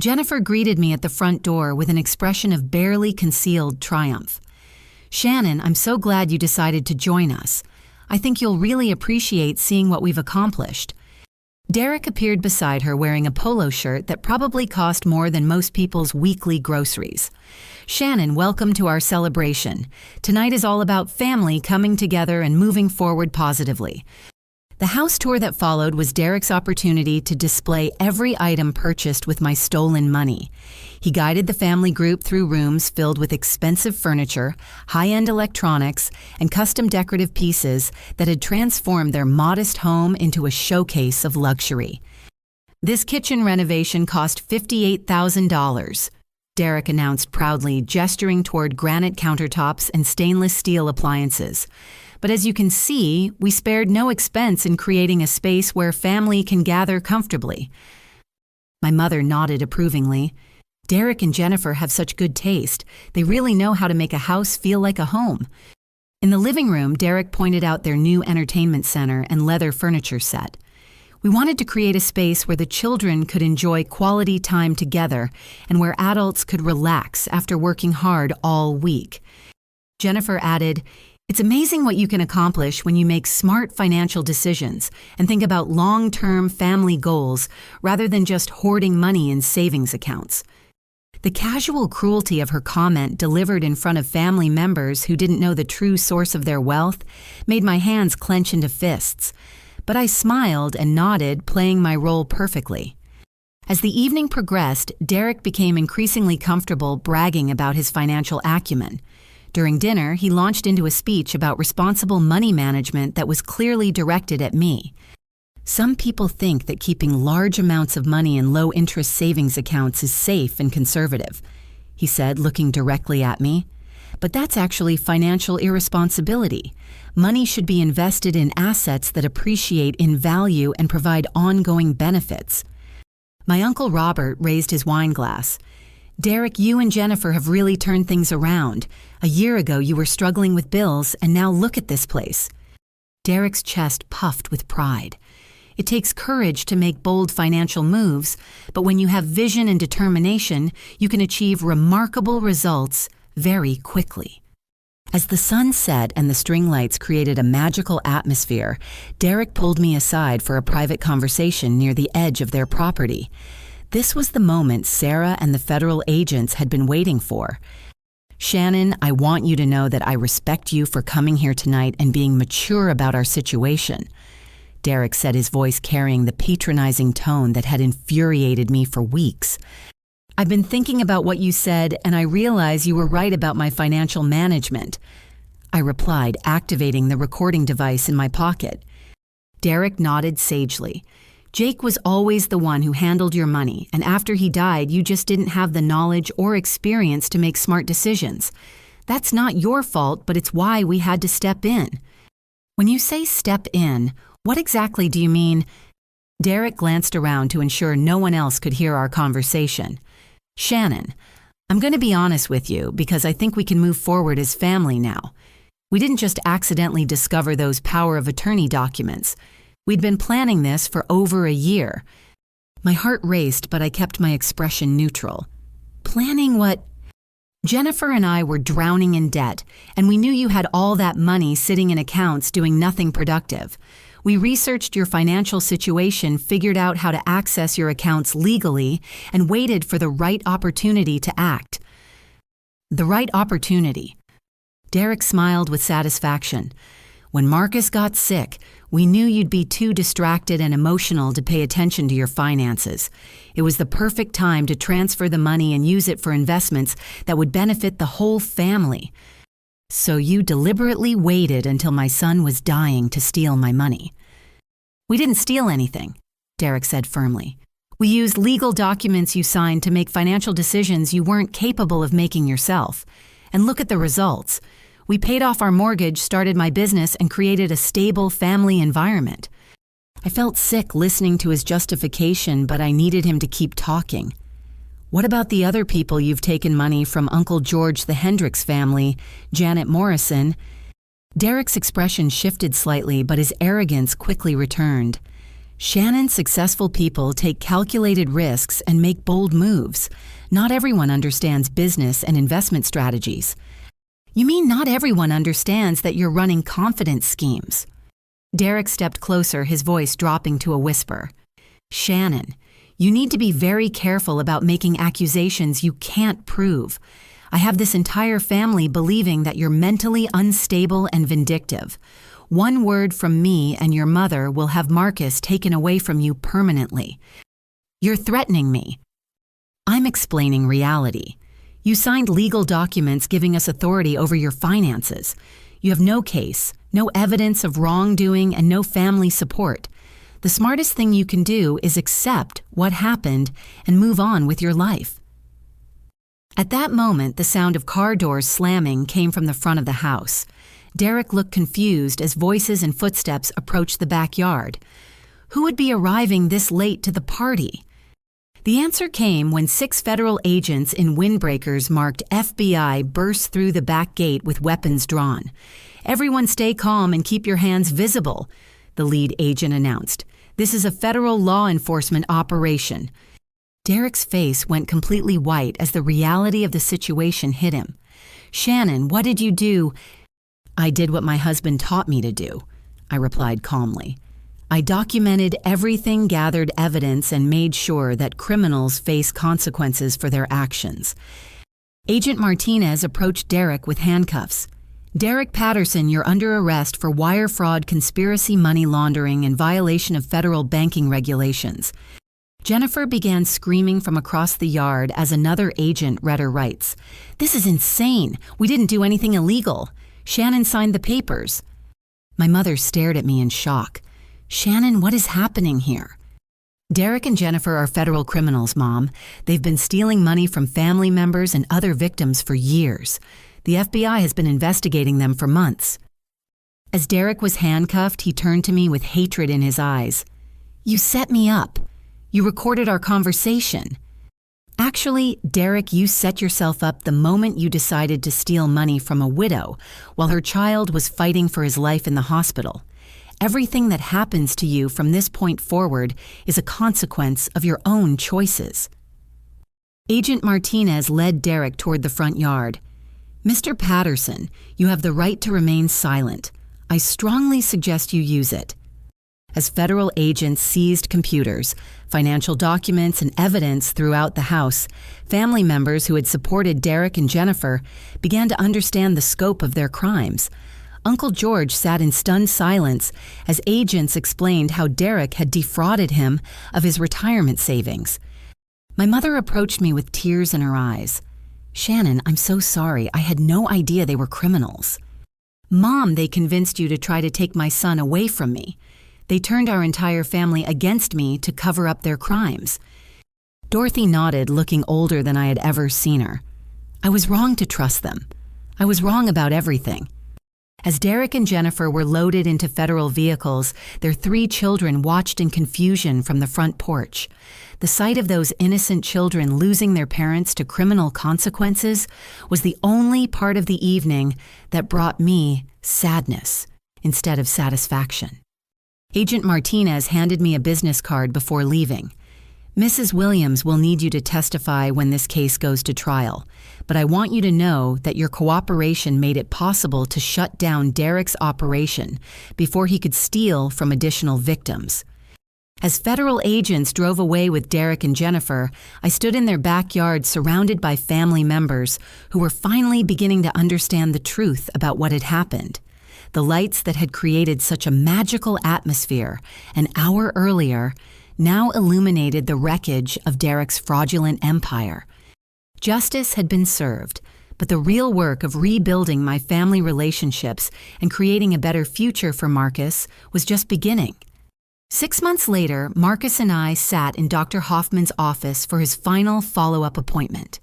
Jennifer greeted me at the front door with an expression of barely concealed triumph. "Shannon, I'm so glad you decided to join us. I think you'll really appreciate seeing what we've accomplished." Derek appeared beside her wearing a polo shirt that probably cost more than most people's weekly groceries. "Shannon, welcome to our celebration. Tonight is all about family coming together and moving forward positively." The house tour that followed was Derek's opportunity to display every item purchased with my stolen money. He guided the family group through rooms filled with expensive furniture, high-end electronics, and custom decorative pieces that had transformed their modest home into a showcase of luxury. "This kitchen renovation cost $58,000, Derek announced proudly, gesturing toward granite countertops and stainless steel appliances. "But as you can see, we spared no expense in creating a space where family can gather comfortably." My mother nodded approvingly. "Derek and Jennifer have such good taste. They really know how to make a house feel like a home." In the living room, Derek pointed out their new entertainment center and leather furniture set. "We wanted to create a space where the children could enjoy quality time together and where adults could relax after working hard all week." Jennifer added, "It's amazing what you can accomplish when you make smart financial decisions and think about long-term family goals rather than just hoarding money in savings accounts." The casual cruelty of her comment, delivered in front of family members who didn't know the true source of their wealth, made my hands clench into fists. But I smiled and nodded, playing my role perfectly. As the evening progressed, Derek became increasingly comfortable bragging about his financial acumen. During dinner, he launched into a speech about responsible money management that was clearly directed at me. "Some people think that keeping large amounts of money in low-interest savings accounts is safe and conservative," he said, looking directly at me. "But that's actually financial irresponsibility. Money should be invested in assets that appreciate in value and provide ongoing benefits." My Uncle Robert raised his wine glass. "Derek, you and Jennifer have really turned things around. A year ago, you were struggling with bills, and now look at this place." Derek's chest puffed with pride. "It takes courage to make bold financial moves, but when you have vision and determination, you can achieve remarkable results very quickly." As the sun set and the string lights created a magical atmosphere, Derek pulled me aside for a private conversation near the edge of their property. This was the moment Sarah and the federal agents had been waiting for. "Shannon, I want you to know that I respect you for coming here tonight and being mature about our situation," Derek said, his voice carrying the patronizing tone that had infuriated me for weeks. "I've been thinking about what you said, and I realize you were right about my financial management," I replied, activating the recording device in my pocket. Derek nodded sagely. "Jake was always the one who handled your money, and after he died, you just didn't have the knowledge or experience to make smart decisions. That's not your fault, but it's why we had to step in." "When you say step in, what exactly do you mean?" Derek glanced around to ensure no one else could hear our conversation. "Shannon, I'm going to be honest with you because I think we can move forward as family now. We didn't just accidentally discover those power of attorney documents. We'd been planning this for over a year." My heart raced, but I kept my expression neutral. "Planning what?" "Jennifer and I were drowning in debt, and we knew you had all that money sitting in accounts doing nothing productive. We researched your financial situation, figured out how to access your accounts legally, and waited for the right opportunity to act." "The right opportunity." Derek smiled with satisfaction. "When Marcus got sick, we knew you'd be too distracted and emotional to pay attention to your finances. It was the perfect time to transfer the money and use it for investments that would benefit the whole family. So you deliberately waited until my son was dying to steal my money." "We didn't steal anything," Derek said firmly. "We used legal documents you signed to make financial decisions you weren't capable of making yourself. And look at the results. We paid off our mortgage, started my business, and created a stable family environment. I felt sick listening to his justification, but I needed him to keep talking. What about the other people you've taken money from? Uncle George, the Hendricks family, Janet Morrison? Derek's expression shifted slightly, but his arrogance quickly returned. Shannon's successful people take calculated risks and make bold moves. Not everyone understands business and investment strategies. You mean not everyone understands that you're running confidence schemes? Derek stepped closer, his voice dropping to a whisper. Shannon, you need to be very careful about making accusations you can't prove. I have this entire family believing that you're mentally unstable and vindictive. One word from me and your mother will have Marcus taken away from you permanently. You're threatening me. I'm explaining reality. You signed legal documents giving us authority over your finances. You have no case, no evidence of wrongdoing, and no family support. The smartest thing you can do is accept what happened and move on with your life. At that moment, the sound of car doors slamming came from the front of the house. Derek looked confused as voices and footsteps approached the backyard. Who would be arriving this late to the party? The answer came when 6 federal agents in windbreakers marked FBI burst through the back gate with weapons drawn. Everyone stay calm and keep your hands visible, the lead agent announced. This is a federal law enforcement operation. Derek's face went completely white as the reality of the situation hit him. Shannon, what did you do? I did what my husband taught me to do, I replied calmly. I documented everything, gathered evidence, and made sure that criminals face consequences for their actions. Agent Martinez approached Derek with handcuffs. Derek Patterson, you're under arrest for wire fraud, conspiracy, money laundering, and violation of federal banking regulations. Jennifer began screaming from across the yard as another agent read her rights. This is insane. We didn't do anything illegal. Shannon signed the papers. My mother stared at me in shock. Shannon, what is happening here? Derek and Jennifer are federal criminals, Mom. They've been stealing money from family members and other victims for years. The FBI has been investigating them for months. As Derek was handcuffed, he turned to me with hatred in his eyes. You set me up. You recorded our conversation. Actually, Derek, you set yourself up the moment you decided to steal money from a widow while her child was fighting for his life in the hospital. Everything that happens to you from this point forward is a consequence of your own choices. Agent Martinez led Derek toward the front yard. Mr. Patterson, you have the right to remain silent. I strongly suggest you use it. As federal agents seized computers, financial documents, and evidence throughout the house, family members who had supported Derek and Jennifer began to understand the scope of their crimes. Uncle George sat in stunned silence as agents explained how Derek had defrauded him of his retirement savings. My mother approached me with tears in her eyes. Shannon, I'm so sorry. I had no idea they were criminals. Mom, they convinced you to try to take my son away from me. They turned our entire family against me to cover up their crimes. Dorothy nodded, looking older than I had ever seen her. I was wrong to trust them. I was wrong about everything. As Derek and Jennifer were loaded into federal vehicles, their 3 children watched in confusion from the front porch. The sight of those innocent children losing their parents to criminal consequences was the only part of the evening that brought me sadness instead of satisfaction. Agent Martinez handed me a business card before leaving. Mrs. Williams will need you to testify when this case goes to trial, but I want you to know that your cooperation made it possible to shut down Derek's operation before he could steal from additional victims. As federal agents drove away with Derek and Jennifer, I stood in their backyard surrounded by family members who were finally beginning to understand the truth about what had happened. The lights that had created such a magical atmosphere an hour earlier now illuminated the wreckage of Derek's fraudulent empire. Justice had been served, but the real work of rebuilding my family relationships and creating a better future for Marcus was just beginning. 6 months later, Marcus and I sat in Dr. Hoffman's office for his final follow-up appointment.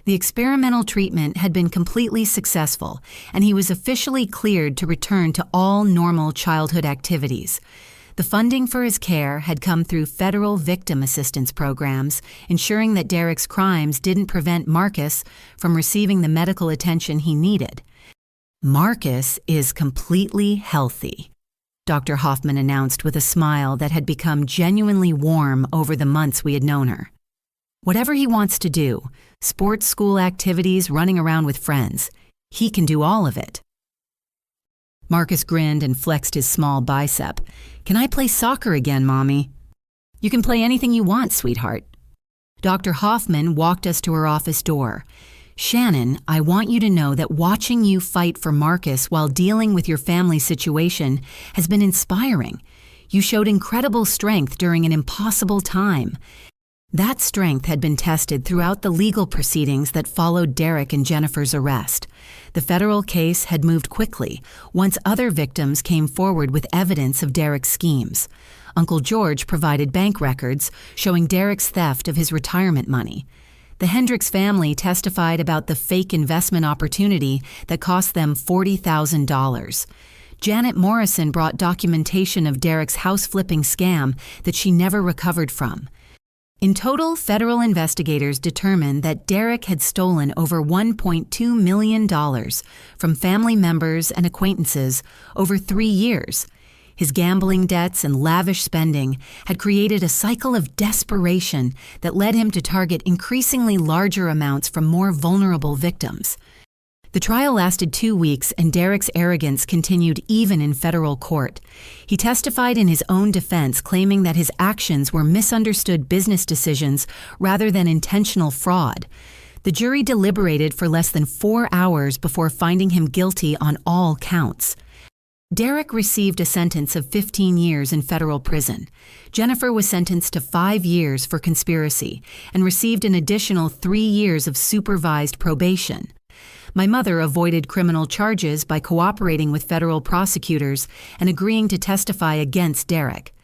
The experimental treatment had been completely successful, and he was officially cleared to return to all normal childhood activities. The funding for his care had come through federal victim assistance programs, ensuring that Derek's crimes didn't prevent Marcus from receiving the medical attention he needed. "Marcus is completely healthy," Dr. Hoffman announced with a smile that had become genuinely warm over the months we had known her. "Whatever he wants to do, sports school activities, running around with friends, he can do all of it." Marcus grinned and flexed his small bicep. "Can I play soccer again, Mommy?" "You can play anything you want, sweetheart." Dr. Hoffman walked us to her office door. "Shannon, I want you to know that watching you fight for Marcus while dealing with your family situation has been inspiring. You showed incredible strength during an impossible time." That strength had been tested throughout the legal proceedings that followed Derek and Jennifer's arrest. The federal case had moved quickly once other victims came forward with evidence of Derek's schemes. Uncle George provided bank records showing Derek's theft of his retirement money. The Hendricks family testified about the fake investment opportunity that cost them $40,000. Janet Morrison brought documentation of Derek's house-flipping scam that she never recovered from. In total, federal investigators determined that Derek had stolen over $1.2 million from family members and acquaintances over 3 years. His gambling debts and lavish spending had created a cycle of desperation that led him to target increasingly larger amounts from more vulnerable victims. The trial lasted 2 weeks, and Derek's arrogance continued even in federal court. He testified in his own defense, claiming that his actions were misunderstood business decisions rather than intentional fraud. The jury deliberated for less than 4 hours before finding him guilty on all counts. Derek received a sentence of 15 years in federal prison. Jennifer was sentenced to 5 years for conspiracy and received an additional 3 years of supervised probation. My mother avoided criminal charges by cooperating with federal prosecutors and agreeing to testify against Derek.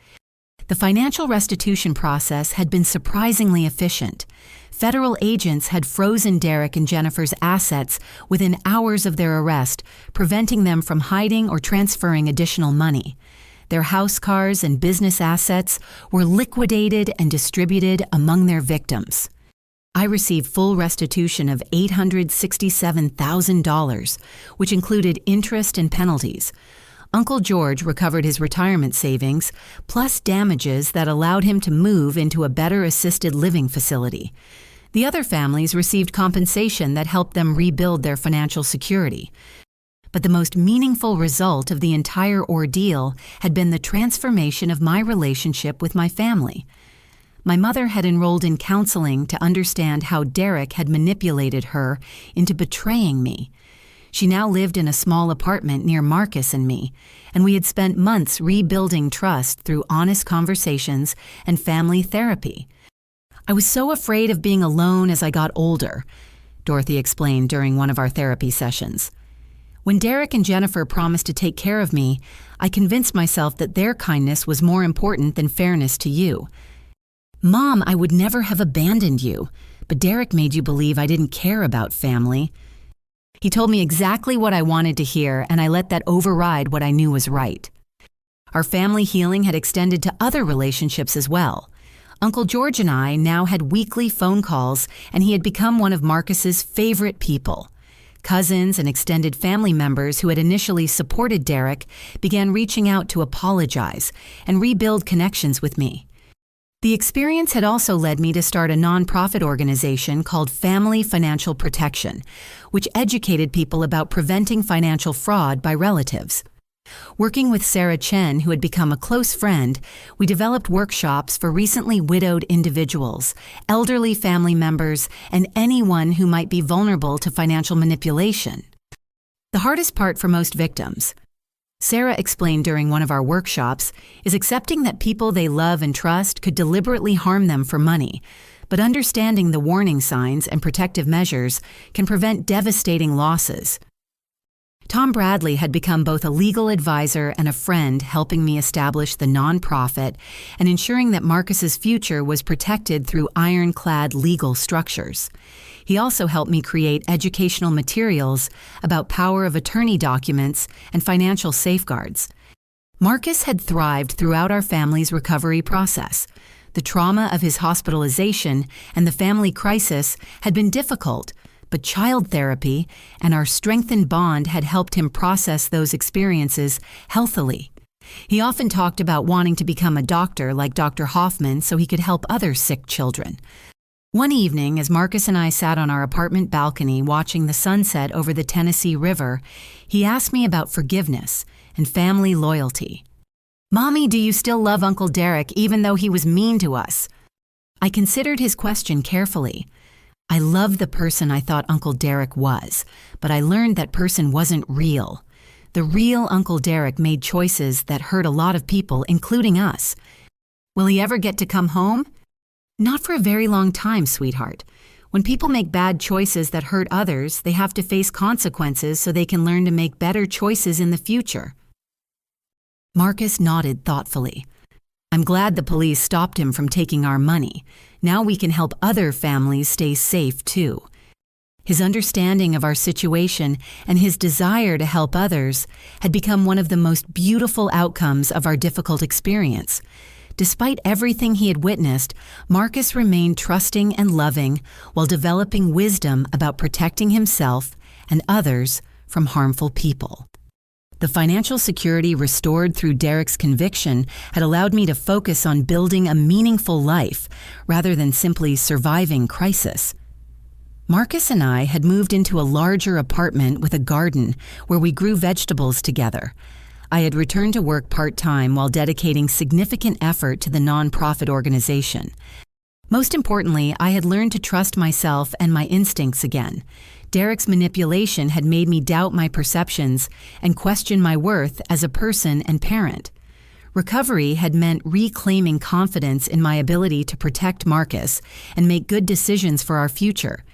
The financial restitution process had been surprisingly efficient. Federal agents had frozen Derek and Jennifer's assets within hours of their arrest, preventing them from hiding or transferring additional money. Their house cars and business assets were liquidated and distributed among their victims. I received full restitution of $867,000, which included interest and penalties. Uncle George recovered his retirement savings, plus damages that allowed him to move into a better assisted living facility. The other families received compensation that helped them rebuild their financial security. But the most meaningful result of the entire ordeal had been the transformation of my relationship with my family. My mother had enrolled in counseling to understand how Derek had manipulated her into betraying me. She now lived in a small apartment near Marcus and me, and we had spent months rebuilding trust through honest conversations and family therapy. "I was so afraid of being alone as I got older," Dorothy explained during one of our therapy sessions. "When Derek and Jennifer promised to take care of me, I convinced myself that their kindness was more important than fairness to you. Mom, I would never have abandoned you, but Derek made you believe I didn't care about family. He told me exactly what I wanted to hear, and I let that override what I knew was right." Our family healing had extended to other relationships as well. Uncle George and I now had weekly phone calls, and he had become one of Marcus's favorite people. Cousins and extended family members who had initially supported Derek began reaching out to apologize and rebuild connections with me. The experience had also led me to start a nonprofit organization called Family Financial Protection, which educated people about preventing financial fraud by relatives. Working with Sarah Chen, who had become a close friend, we developed workshops for recently widowed individuals, elderly family members, and anyone who might be vulnerable to financial manipulation. The hardest part for most victims, Sarah explained during one of our workshops, is accepting that people they love and trust could deliberately harm them for money, but understanding the warning signs and protective measures can prevent devastating losses. Tom Bradley had become both a legal advisor and a friend, helping me establish the nonprofit and ensuring that Marcus's future was protected through ironclad legal structures. He also helped me create educational materials about power of attorney documents and financial safeguards. Marcus had thrived throughout our family's recovery process. The trauma of his hospitalization and the family crisis had been difficult, but child therapy and our strengthened bond had helped him process those experiences healthily. He often talked about wanting to become a doctor like Dr. Hoffman so he could help other sick children. One evening, as Marcus and I sat on our apartment balcony watching the sunset over the Tennessee River, he asked me about forgiveness and family loyalty. "Mommy, do you still love Uncle Derek even though he was mean to us?" I considered his question carefully. I loved the person I thought Uncle Derek was, but I learned that person wasn't real. The real Uncle Derek made choices that hurt a lot of people, including us. "Will he ever get to come home?" "Not for a very long time, sweetheart. When people make bad choices that hurt others, they have to face consequences so they can learn to make better choices in the future." Marcus nodded thoughtfully. "I'm glad the police stopped him from taking our money. Now we can help other families stay safe too." His understanding of our situation and his desire to help others had become one of the most beautiful outcomes of our difficult experience. Despite everything he had witnessed, Marcus remained trusting and loving while developing wisdom about protecting himself and others from harmful people. The financial security restored through Derek's conviction had allowed me to focus on building a meaningful life rather than simply surviving crisis. Marcus and I had moved into a larger apartment with a garden where we grew vegetables together. I had returned to work part-time while dedicating significant effort to the nonprofit organization. Most importantly, I had learned to trust myself and my instincts again. Derek's manipulation had made me doubt my perceptions and question my worth as a person and parent. Recovery had meant reclaiming confidence in my ability to protect Marcus and make good decisions for our future.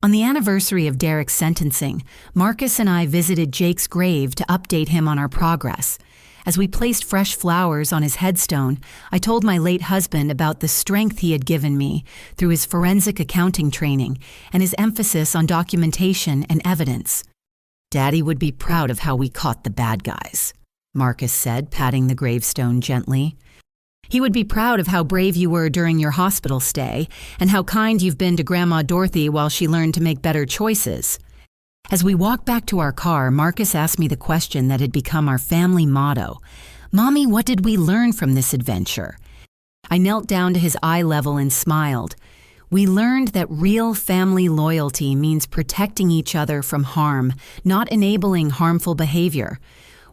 On the anniversary of Derek's sentencing, Marcus and I visited Jake's grave to update him on our progress. As we placed fresh flowers on his headstone, I told my late husband about the strength he had given me through his forensic accounting training and his emphasis on documentation and evidence. "Daddy would be proud of how we caught the bad guys," Marcus said, patting the gravestone gently. "He would be proud of how brave you were during your hospital stay and how kind you've been to Grandma Dorothy while she learned to make better choices." As we walked back to our car, Marcus asked me the question that had become our family motto. "Mommy, what did we learn from this adventure?" I knelt down to his eye level and smiled. "We learned that real family loyalty means protecting each other from harm, not enabling harmful behavior.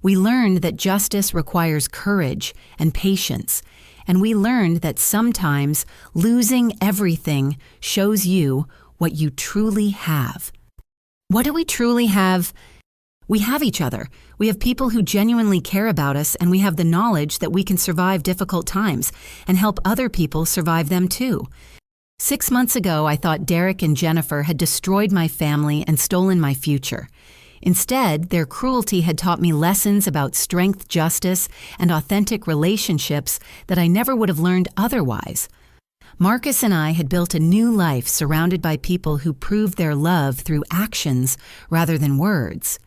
We learned that justice requires courage and patience, and we learned that sometimes losing everything shows you what you truly have." What do we truly have? We have each other. We have people who genuinely care about us, and we have the knowledge that we can survive difficult times and help other people survive them too. 6 months ago, I thought Derek and Jennifer had destroyed my family and stolen my future. Instead, their cruelty had taught me lessons about strength, justice, and authentic relationships that I never would have learned otherwise. Marcus and I had built a new life surrounded by people who proved their love through actions rather than words.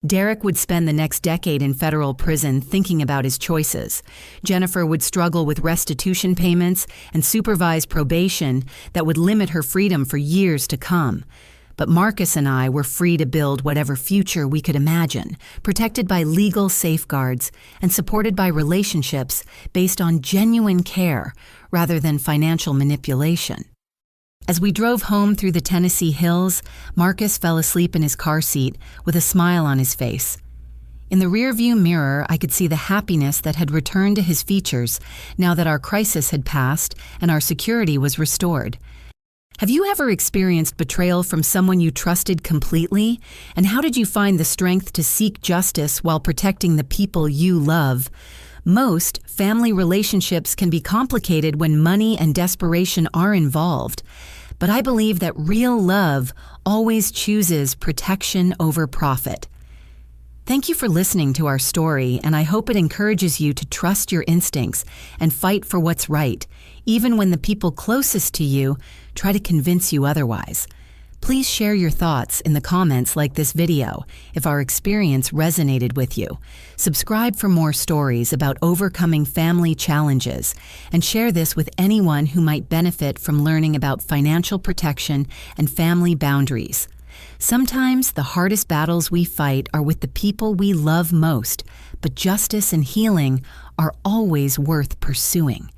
Derek would spend the next decade in federal prison thinking about his choices. Jennifer would struggle with restitution payments and supervised probation that would limit her freedom for years to come. But Marcus and I were free to build whatever future we could imagine, protected by legal safeguards and supported by relationships based on genuine care rather than financial manipulation. As we drove home through the Tennessee hills, Marcus fell asleep in his car seat with a smile on his face. In the rearview mirror, I could see the happiness that had returned to his features now that our crisis had passed and our security was restored. Have you ever experienced betrayal from someone you trusted completely? And how did you find the strength to seek justice while protecting the people you love? Most family relationships can be complicated when money and desperation are involved. But I believe that real love always chooses protection over profit. Thank you for listening to our story, and I hope it encourages you to trust your instincts and fight for what's right, even when the people closest to you try to convince you otherwise. Please share your thoughts in the comments like this video if our experience resonated with you. Subscribe for more stories about overcoming family challenges, and share this with anyone who might benefit from learning about financial protection and family boundaries. Sometimes the hardest battles we fight are with the people we love most, but justice and healing are always worth pursuing.